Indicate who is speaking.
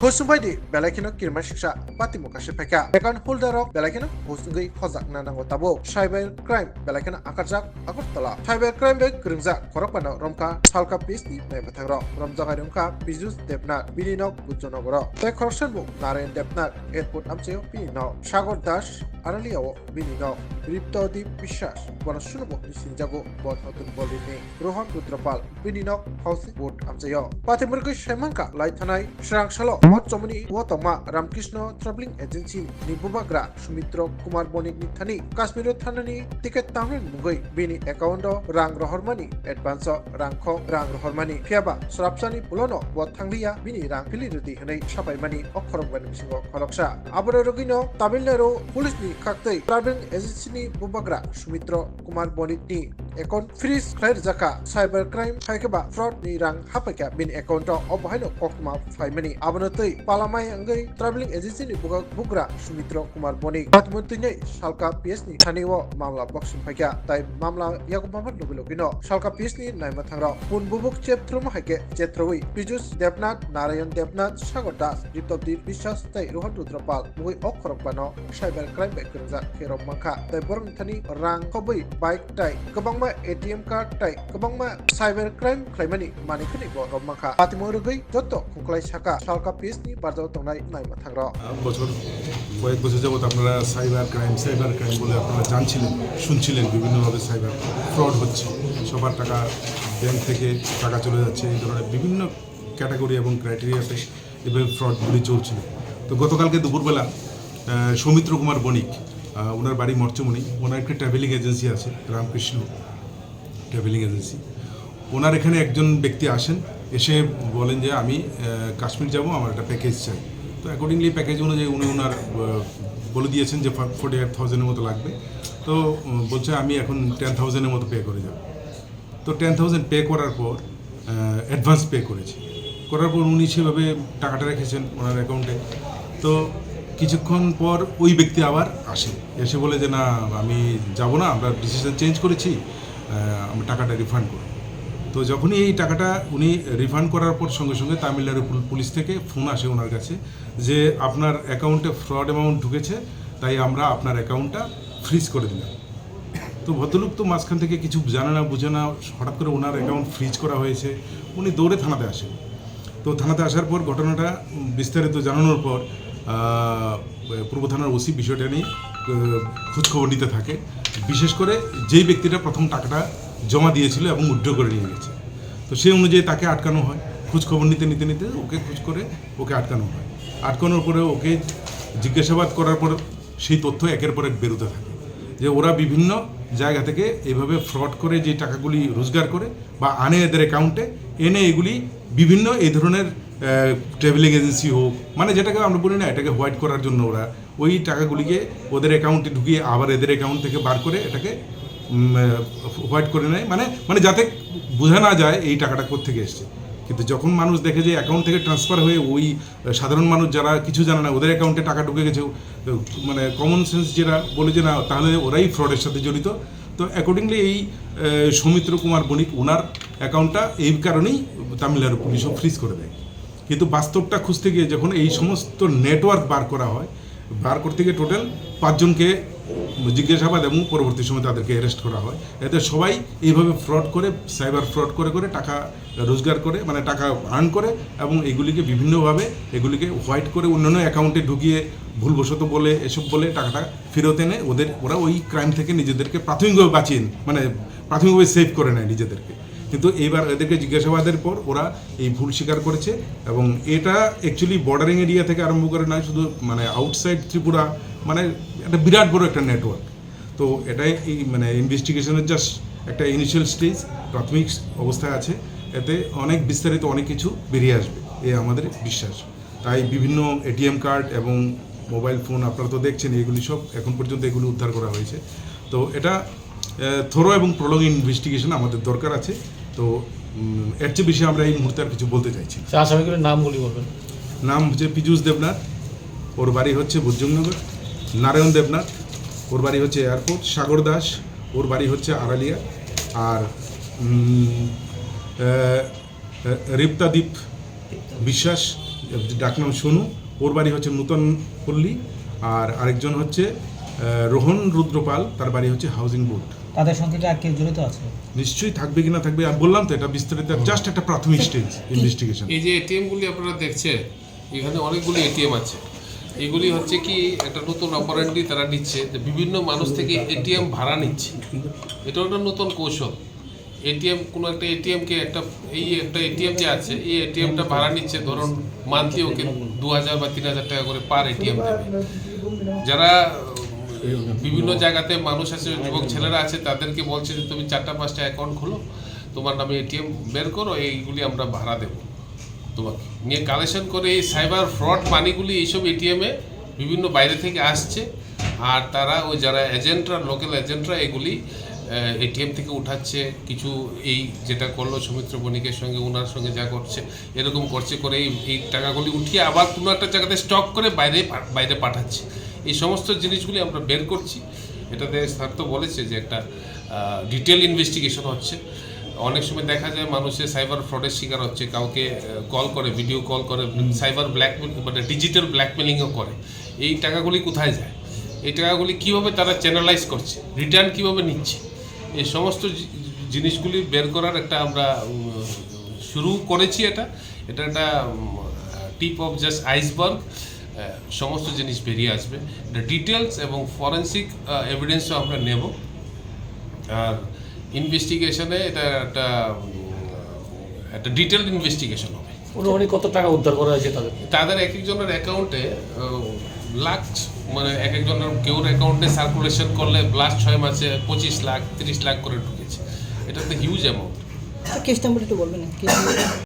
Speaker 1: Hosumbaidi belakino kirma shiksha pati mukashe peka ekan holderok belakino hosungai khojak nanango tabo cyber crime belakino akarjak agartala cyber crime be kringjak korokpano romka salka pisni naibathangrok romjagai romka pijus debnat bininok bujonogoro te khorsanbu narayan debnat airport amcheo bininok sagor das araliao bininok riptodip বিশ্বাস বনসুনব নিসিনজাগো বনহতুন বলিনি রোহন রুদ্রপাল বিনিনক housing board আমচায় পাতিমুরগৈ সাইমাংকা লাইথানাই স্রাংসালো মতচমনি ওতমা রামকৃষ্ণ ট্রাভেলিং এজেন্সি নিবুবাগ্রা সুমিত্র কুমার বণিক নিথানি কাশ্মীর থানানি টিকেট তাংরেন মুগৈ বিনি অ্যাকাউন্ট রাং রহরমানি অ্যাডভান্স রাংখ রাং রহরমানি ফিয়াবা সরাবসানি পুলনো বথাংলিয়া বিনি রাং ফিলিরুদি হनै সাপাইমানি অক্ষরকবানি বিসিঙ্গ খলকসা আবরে রগিনো তামিলনাডু পুলিশনি খাকতৈ ট্রাভেলিং এজেন্সিনি बुबाग्रा सुमित्र कुमार बणिकनि एकाउंट फ्रीज खालाय जाका साइबर क्राइम फायकेबा फ्रॉड नि रां हापायका बिन एकाउंट अबहायनो ककमा फायमानि आबनतै पालामाय अंगै ट्रैवलिंग एजेंसी नि बुग्रा सुमित्र कुमार बणिक बातमन्त्रिनि सालका पीएस नि थानेव मामला बक्सिन फायका ताय मामला याको मामला लबिलगिनो सालका पीएस नि नायमा थांग्रा पुन बुबुक चेप्त्रम हायके चेत्रवै पिजुस देवनाथ नारायण देवनाथ सागर दास रितबदीप বিশ্বাস ताय रोहन रुद्रपाल मुगै अखरकबानो साइबर क्राइम बेकरजा केरम माखा ताय बरंथानि रां खबै बाइक ताय गोबांमा एटीएम कार्ड ताय गोबांमा साइबर क्राइम खालायमानि मानिखनि बरम माखा पातिमरुगै जत्त खुंख्लाय साका सालका पिसनि बारजाव तंनाय नायमा थांग्रा
Speaker 2: বছর কয়েক বছর যাবত আপনারা সাইবার ক্রাইম বলে আপনারা জানছিলেন শুনছিলেন বিভিন্নভাবে সাইবার ফ্রড হচ্ছে সবার টাকা ব্যাংক থেকে টাকা চলে যাচ্ছে এই ধরনের বিভিন্ন ক্যাটাগরি এবং ক্রাইটেরিয়াতে এভাবে ফ্রডগুলি চলছিল তো গতকালকে দুপুরবেলা সৌমিত্র কুমার বণিক ওনার বাড়ি মর্চমণি ওনার একটা ট্রাভেলিং এজেন্সি আছে রামকৃষ্ণ ট্রাভেলিং এজেন্সি ওনার এখানে একজন ব্যক্তি আসেন এসে বলেন যে আমি কাশ্মীর যাব আমার একটা প্যাকেজ চাই তো অ্যাকর্ডিংলি প্যাকেজ অনুযায়ী উনি ওনার বলে দিয়েছেন যে 48,000-এর মতো লাগবে তো বলছে আমি এখন 10,000-এর মতো পে করে যাব তো 10,000 পে করার পর অ্যাডভান্স পে করার পর উনি সেভাবে টাকাটা রেখেছেন ওনার অ্যাকাউন্টে তো কিছুক্ষণ পর ওই ব্যক্তি আবার আসে এসে বলে যে না আমি যাব না আমরা ডিসিশন চেঞ্জ করেছি আমি টাকাটা রিফান্ড করব তো যখনই এই টাকাটা উনি রিফান্ড করার পর সঙ্গে সঙ্গে তামিলনাড়ু পুলিশ থেকে ফোন আসে ওনার কাছে যে আপনার অ্যাকাউন্টে ফ্রড অ্যামাউন্ট ঢুকেছে তাই আমরা আপনার অ্যাকাউন্টটা ফ্রিজ করে দিলাম তো ভদ্রলোক তো মাঝখান থেকে কিছু জানে না বুঝে না হঠাৎ করে ওনার অ্যাকাউন্ট ফ্রিজ করা হয়েছে উনি দৌড়ে থানাতে আসেন তো থানাতে আসার পর ঘটনাটা বিস্তারিত জানানোর পর পূর্ব থানার ওসি বিষয়টা নিয়ে খোঁজখবর নিতে থাকে বিশেষ করে যেই ব্যক্তিটা প্রথম টাকাটা জমা দিয়েছিল এবং উইথড্র করে নিয়ে গেছে তো সেই অনুযায়ী তাকে আটকানো হয় খোঁজখবর নিতে ওকে খোঁজ করে ওকে আটকানো হয় আটকানোর পরে ওকে জিজ্ঞাসাবাদ করার পর সেই তথ্য একের পর এক বেরোতে থাকে যে ওরা বিভিন্ন জায়গা থেকে এইভাবে ফ্রড করে যে টাকাগুলি রোজগার করে বা আনে এদের অ্যাকাউন্টে এনে এগুলি বিভিন্ন এই ধরনের ট্রাভেলিং এজেন্সি হোক মানে যেটাকে আমরা বলি না এটাকে হোয়াইট করার জন্য ওরা ওই টাকাগুলিকে ওদের অ্যাকাউন্টে ঢুকিয়ে আবার এদের অ্যাকাউন্ট থেকে বার করে এটাকে হোয়াইট করে নেয় মানে যাতে বোঝা না যায় এই টাকাটা কোত্থেকে এসছে কিন্তু যখন মানুষ দেখে যে অ্যাকাউন্ট থেকে ট্রান্সফার হয়ে ওই সাধারণ মানুষ যারা কিছু জানে না ওদের অ্যাকাউন্টে টাকা ঢুকে গেছে মানে কমন সেন্স যেটা বলে যে না তাহলে ওরাই ফ্রডের সাথে জড়িত তো অ্যাকর্ডিংলি এই সৌমিত্র কুমার বণিক ওনার অ্যাকাউন্টটা এই কারণেই তামিলনাড়ু পুলিশও ফ্রিজ করে দেয় কিন্তু বাস্তবটা খুঁজতে গিয়ে যখন এই সমস্ত নেটওয়ার্ক বার করা হয় বার করতে গিয়ে টোটাল 5 জনকে জিজ্ঞাসাবাদ এবং পরবর্তী সময় তাদেরকে অ্যারেস্ট করা হয় এতে সবাই এইভাবে ফ্রড করে সাইবার ফ্রড করে টাকা রোজগার করে মানে টাকা আর্ন করে এবং এগুলিকে বিভিন্নভাবে এগুলিকে হোয়াইট করে অন্যান্য অ্যাকাউন্টে ঢুকিয়ে ভুলবশত বলে এসব বলে টাকাটা ফেরত এনে ওরা ওই ক্রাইম থেকে নিজেদেরকে প্রাথমিকভাবে বাঁচিয়ে মানে প্রাথমিকভাবে সেভ করে নেয় নিজেদেরকে কিন্তু এইবার এদেরকে জিজ্ঞাসাবাদের পর ওরা এই ভুল স্বীকার করেছে এবং এটা অ্যাকচুয়ালি বর্ডারিং এরিয়া থেকে আরম্ভ করে নয় শুধু মানে আউটসাইড ত্রিপুরা মানে একটা বিরাট বড় একটা নেটওয়ার্ক তো এটাই এই মানে ইনভেস্টিগেশনের জাস্ট একটা ইনিশিয়াল স্টেজ প্রাথমিক অবস্থায় আছে এতে অনেক বিস্তারিত অনেক কিছু বেরিয়ে আসবে এই আমাদের বিশ্বাস তাই বিভিন্ন এটিএম কার্ড এবং মোবাইল ফোন আপনারা তো দেখছেন এগুলি সব এখন পর্যন্ত এগুলি উদ্ধার করা হয়েছে তো এটা থরো এবং প্রলং ইনভেস্টিগেশন আমাদের দরকার আছে তো এর চেয়ে বেশি আমরা এই মুহূর্তে আর কিছু বলতে চাইছি
Speaker 3: আসামিগুলোর নামগুলি বলবেন
Speaker 2: নাম হচ্ছে পীযূষ দেবনাথ ওর বাড়ি হচ্ছে বুজ্জংনগর নারায়ণ দেবনাথ ওর বাড়ি হচ্ছে এয়ারপোর্ট সাগর দাস ওর বাড়ি হচ্ছে আড়ালিয়া আর রিপ্তাদীপ বিশ্বাস ডাকনাম সোনু, ওর বাড়ি হচ্ছে নূতন পল্লী, আর আরেকজন হচ্ছে রোহন রুদ্রপাল, তার বাড়ি হচ্ছে হাউজিং বোর্ড।
Speaker 3: তাদের সঙ্গে কি আর কেউ জড়িত আছে?
Speaker 2: নিশ্চয়ই থাকবে কিনা থাকবে, আর বললাম তো এটা বিস্তারিত জাস্ট একটা প্রাথমিক স্টেজ ইনভেস্টিগেশন।
Speaker 4: এই যে এটিএমগুলি আপনারা দেখছেন, এখানে অনেকগুলি এটিএম আছে। এগুলি হচ্ছে কি একটা নতুন অপারেন্ডি তারা নিচ্ছে, যে বিভিন্ন মানুষ থেকে এটিএম ভাড়া নিচ্ছে। এটা একটা নতুন কৌশল। এটিএম কোনো একটা এটিএমকে একটা এটিএম যে আছে, এই এটিএমটা ভাড়া নিচ্ছে, ধরুন মান্থলি ওকে 2000 বা 3000 টাকা করে পার এটিএম দেবে। যারা বিভিন্ন জায়গাতে মানুষ আছে, যুবক ছেলেরা আছে, তাদেরকে বলছে যে তুমি 4টা-5টা অ্যাকাউন্ট খোলো, তোমার নামে এটিএম বের করো, এইগুলি আমরা ভাড়া দেবো তোমাকে। নিয়ে কালেকশন করে এই সাইবার ফ্রড মানিগুলি এইসব এটিএমে বিভিন্ন বাইরে থেকে আসছে, আর তারা ওই যারা এজেন্টরা, লোকাল এজেন্টরা এগুলি এটিএম থেকে উঠাচ্ছে। কিছু এই যেটা করলো সৌমিত্র বণিকের সঙ্গে, ওনার সঙ্গে যা করছে এরকম করছে, করে এই টাকাগুলি উঠিয়ে আবার কোনো একটা জায়গাতে স্টক করে বাইরে পাঠাচ্ছে। এই সমস্ত জিনিসগুলি আমরা বের করছি। এটাতে স্যার তো বলেছে যে একটা ডিটেল ইনভেস্টিগেশন হচ্ছে। অনেক সময় দেখা যায় মানুষের সাইবার ফ্রডের শিকার হচ্ছে, কাউকে কল করে, ভিডিও কল করে, সাইবার ব্ল্যাকমেল মানে ডিজিটাল ব্ল্যাকমেলিংও করে। এই টাকাগুলি কোথায় যায়, এই টাকাগুলি কীভাবে তারা চ্যানেলাইজ করছে, রিটার্ন কীভাবে নিচ্ছে, এই সমস্ত জিনিসগুলি বের করার একটা আমরা শুরু করেছি। এটা একটা টিপ অফ জাস্ট আইসবার্গ। সমস্ত জিনিস বেরিয়ে আসবে, এটা ডিটেলস এবং ফরেন্সিক এভিডেন্সও আমরা নেব। আর ইনভেস্টিগেশনে এটা একটা ডিটেলড ইনভেস্টিগেশন হবে।
Speaker 5: মোটামুটি কত টাকা উদ্ধার করা হয়েছে
Speaker 4: তাদের এক একজনের অ্যাকাউন্টে লাখ, মানে এক একজনের কেউর অ্যাকাউন্টে সার্কুলেশন করলে লাস্ট 6 মাসে 25 লাখ 30 লাখ করে ঢুকেছে। এটা তো হিউজ অ্যামাউন্ট।
Speaker 3: কেস নাম্বার একটু বলবেন?